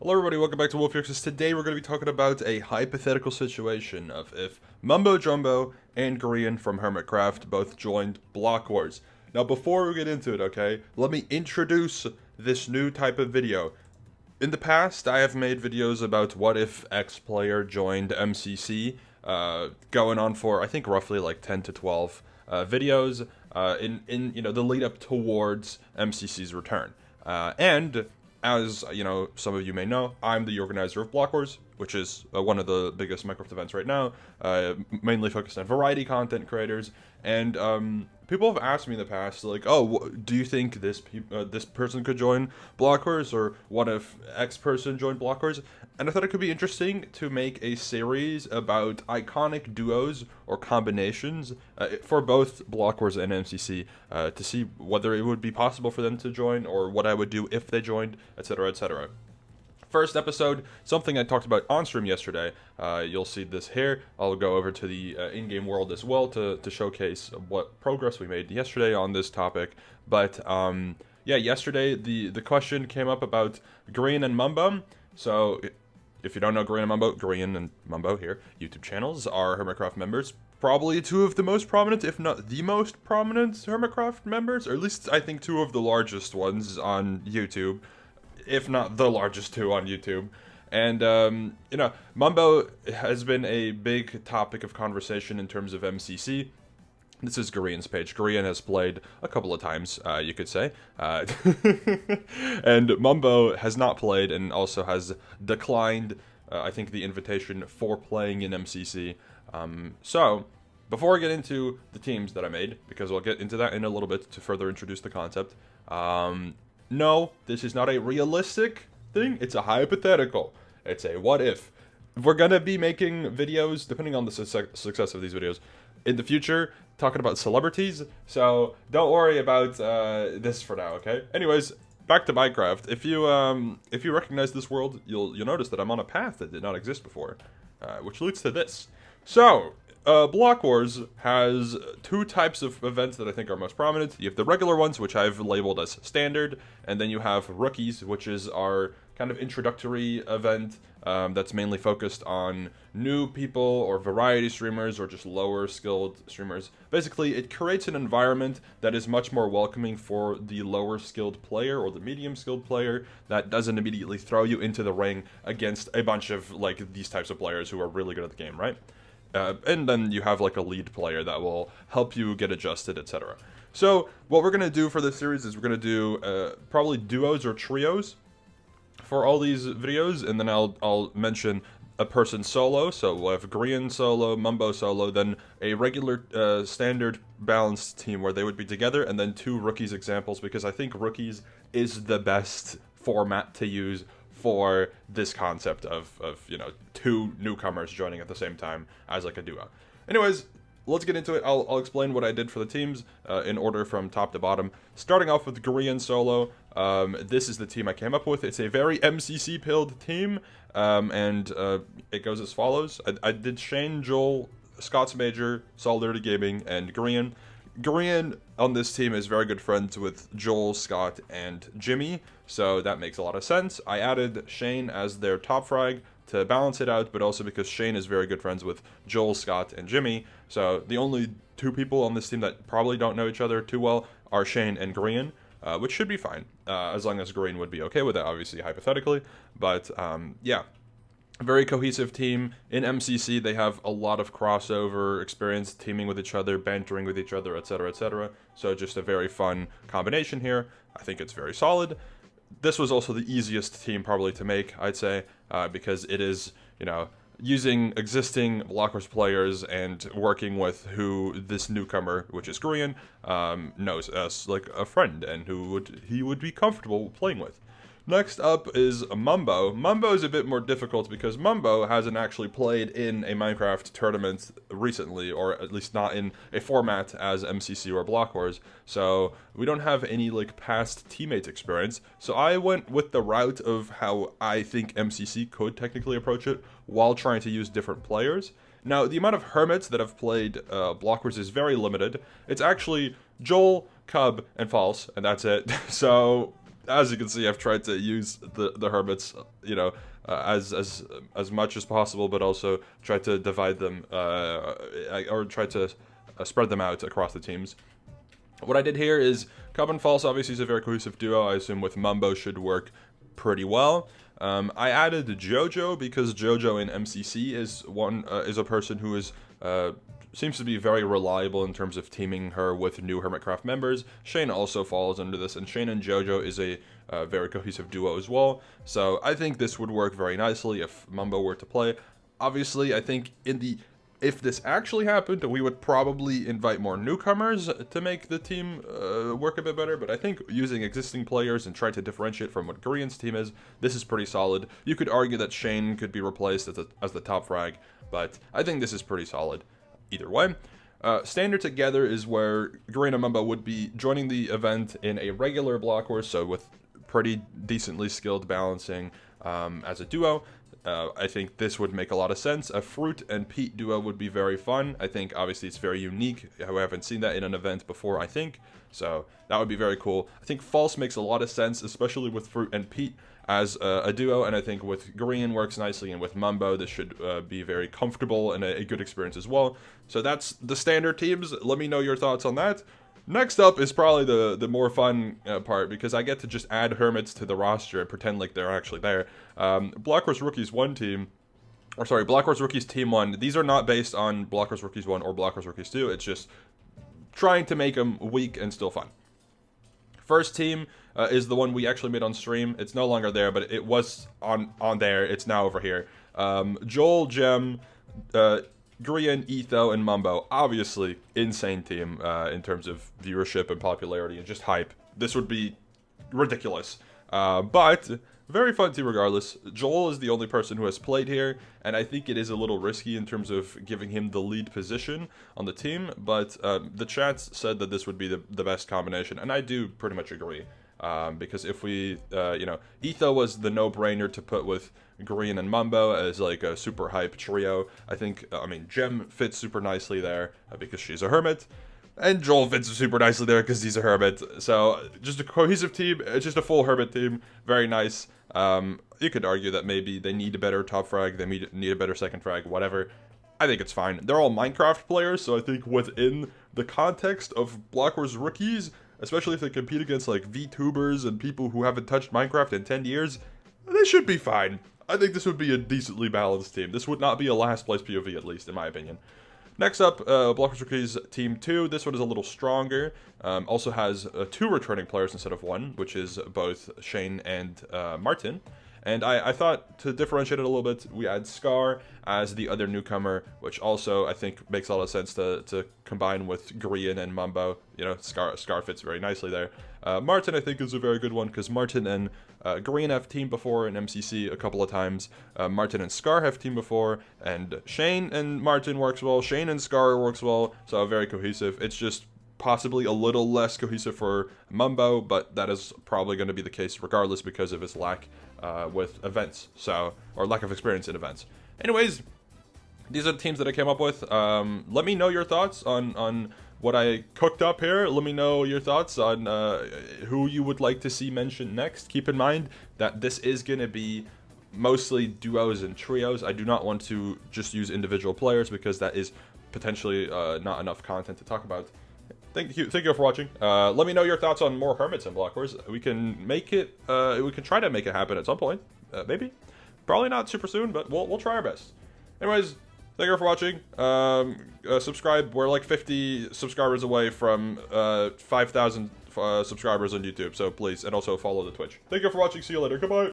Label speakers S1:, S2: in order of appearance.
S1: Hello everybody, welcome back to Wolfeei. Today we're going to be talking about a hypothetical situation of if Mumbo Jumbo and Grian from Hermitcraft both joined Block Wars. Now before we get into it, okay, let me introduce this new type of video. In the past, I have made videos about what if X player joined MCC, going on for I think roughly like 10 to 12 videos in the lead up towards MCC's return. And as you know, some of you may know, I'm the organizer of Block Wars, which is one of the biggest Minecraft events right now, mainly focused on variety content creators. And people have asked me in the past, like, oh, do you think this person could join Block Wars, or what if X person joined Block Wars? And I thought it could be interesting to make a series about iconic duos or combinations for both Block Wars and MCC to see whether it would be possible for them to join, or what I would do if they joined, etc., etc. First episode, something I talked about on stream yesterday. You'll see this here. I'll go over to the in-game world as well to showcase what progress we made yesterday on this topic. But yeah, yesterday the question came up about Grian and Mumbo. So if you don't know Grian and Mumbo here, YouTube channels, are Hermitcraft members. Probably two of the most prominent, if not the most prominent Hermitcraft members, or at least I think two of the largest ones on YouTube, if not the largest two on YouTube. And, Mumbo has been a big topic of conversation in terms of MCC. This is Grian's page. Grian has played a couple of times, you could say. And Mumbo has not played and also has declined, I think, the invitation for playing in MCC. So, before I get into the teams that I made, because I'll get into that in a little bit to further introduce the concept, no, this is not a realistic thing. It's a hypothetical. It's a what if. We're going to be making videos, depending on the success of these videos, in the future, talking about celebrities. So don't worry about this for now, okay? Anyways, back to Minecraft. If you recognize this world, you'll notice that I'm on a path that did not exist before, which leads to this. So, Block Wars has two types of events that I think are most prominent. You have the regular ones, which I've labeled as standard, and then you have rookies, which is our kind of introductory event that's mainly focused on new people or variety streamers or just lower skilled streamers. Basically, it creates an environment that is much more welcoming for the lower skilled player or the medium skilled player that doesn't immediately throw you into the ring against a bunch of like these types of players who are really good at the game, right? And then you have like a lead player that will help you get adjusted, etc. So what we're going to do for this series is we're going to do probably duos or trios for all these videos, and then I'll mention a person solo. So we'll have Grian solo, Mumbo solo, then a regular standard balanced team where they would be together, and then two rookies examples, because I think rookies is the best format to use for this concept of two newcomers joining at the same time as like a duo. Anyways, let's get into it. I'll explain what I did for the teams in order from top to bottom. Starting off with Grian solo, this is the team I came up with. It's a very MCC pilled team, and it goes as follows. I did Shane, Joel, Scott's Major, Solidarity Gaming, and Grian. Grian on this team is very good friends with Joel, Scott, and Jimmy, so that makes a lot of sense. I added Shane as their top frag to balance it out, but also because Shane is very good friends with Joel, Scott, and Jimmy, so the only two people on this team that probably don't know each other too well are Shane and Grian, which should be fine, as long as Grian would be okay with it, obviously, hypothetically, but yeah. Very cohesive team. In MCC, they have a lot of crossover experience, teaming with each other, bantering with each other, etc., etc. So just a very fun combination here. I think it's very solid. This was also the easiest team probably to make, I'd say, because it is, using existing Block Wars players and working with who this newcomer, which is Grian, knows as like a friend and who he would be comfortable playing with. Next up is Mumbo. Mumbo is a bit more difficult because Mumbo hasn't actually played in a Minecraft tournament recently, or at least not in a format as MCC or Block Wars, so we don't have any like past teammate experience. So I went with the route of how I think MCC could technically approach it while trying to use different players. Now, the amount of hermits that have played Block Wars is very limited. It's actually Joel, Cub, and False, and that's it. So as you can see, I've tried to use the hermits, you know, as much as possible, but also try to divide them, or try to spread them out across the teams. What I did here is Cub and False obviously is a very cohesive duo. I assume with Mumbo should work pretty well. I added Jojo because Jojo in MCC is a person who is seems to be very reliable in terms of teaming her with new Hermitcraft members. Shane also falls under this, and Shane and Jojo is a very cohesive duo as well. So I think this would work very nicely if Mumbo were to play. Obviously, I think if this actually happened, we would probably invite more newcomers to make the team work a bit better, but I think using existing players and trying to differentiate from what Grian's team is, this is pretty solid. You could argue that Shane could be replaced as the top frag, but I think this is pretty solid either way. Standard together is where Grian and Mumbo would be joining the event in a regular block wars, so with pretty decently skilled balancing as a duo. I think this would make a lot of sense. A Fruit and Pete duo would be very fun. I think obviously it's very unique. I haven't seen that in an event before, I think. So that would be very cool. I think False makes a lot of sense, especially with Fruit and Pete as a duo. And I think with Grian works nicely, and with Mumbo, this should be very comfortable and a good experience as well. So that's the standard teams. Let me know your thoughts on that. Next up is probably the more fun part, because I get to just add hermits to the roster and pretend like they're actually there. Blockwars Rookies 1 team, or sorry, Blockwars Rookies Team 1, these are not based on Blockwars Rookies 1 or Blockwars Rookies 2, it's just trying to make them weak and still fun. First team is the one we actually made on stream. It's no longer there, but it was on there. It's now over here. Joel, Gem, Grian, Etho, and Mumbo. Obviously, insane team in terms of viewership and popularity and just hype. This would be ridiculous. But very fun team regardless. Joel is the only person who has played here, and I think it is a little risky in terms of giving him the lead position on the team, but the chats said that this would be the best combination, and I do pretty much agree. Because if we, Etho was the no-brainer to put with Grian and Mumbo as like a super hype trio. I think, Gem fits super nicely there because she's a hermit, and Joel fits super nicely there because he's a hermit. So just a cohesive team, just a full hermit team, very nice. You could argue that maybe they need a better top frag, they need a better second frag, whatever. I think it's fine. They're all Minecraft players, so I think within the context of Blockwars Rookies, especially if they compete against like VTubers and people who haven't touched Minecraft in 10 years, they should be fine. I think this would be a decently balanced team. This would not be a last place POV, at least in my opinion. Next up, Blockwars Rookies Team 2. This one is a little stronger. Also has 2 returning players instead of 1, which is both Shane and Martin. And I thought to differentiate it a little bit, we add Scar as the other newcomer, which also I think makes a lot of sense to combine with Grian and Mumbo. You know, Scar fits very nicely there. Martin I think is a very good one because Martin and Grian have teamed before in MCC a couple of times. Martin and Scar have teamed before, and Shane and Martin works well. Shane and Scar works well, so very cohesive. It's just possibly a little less cohesive for Mumbo, but that is probably going to be the case regardless because of his lack with events, or lack of experience in events. Anyways, these are the teams that I came up with. Let me know your thoughts on what I cooked up here. Let me know your thoughts on who you would like to see mentioned next. Keep in mind that this is going to be mostly duos and trios. I do not want to just use individual players because that is potentially not enough content to talk about. Thank you for watching. Let me know your thoughts on more hermits and block wars. We can make it. We can try to make it happen at some point. Maybe, probably not super soon, but we'll try our best. Anyways, thank you for watching. Subscribe. We're like 50 subscribers away from 5,000 subscribers on YouTube. So please, and also follow the Twitch. Thank you for watching. See you later. Goodbye.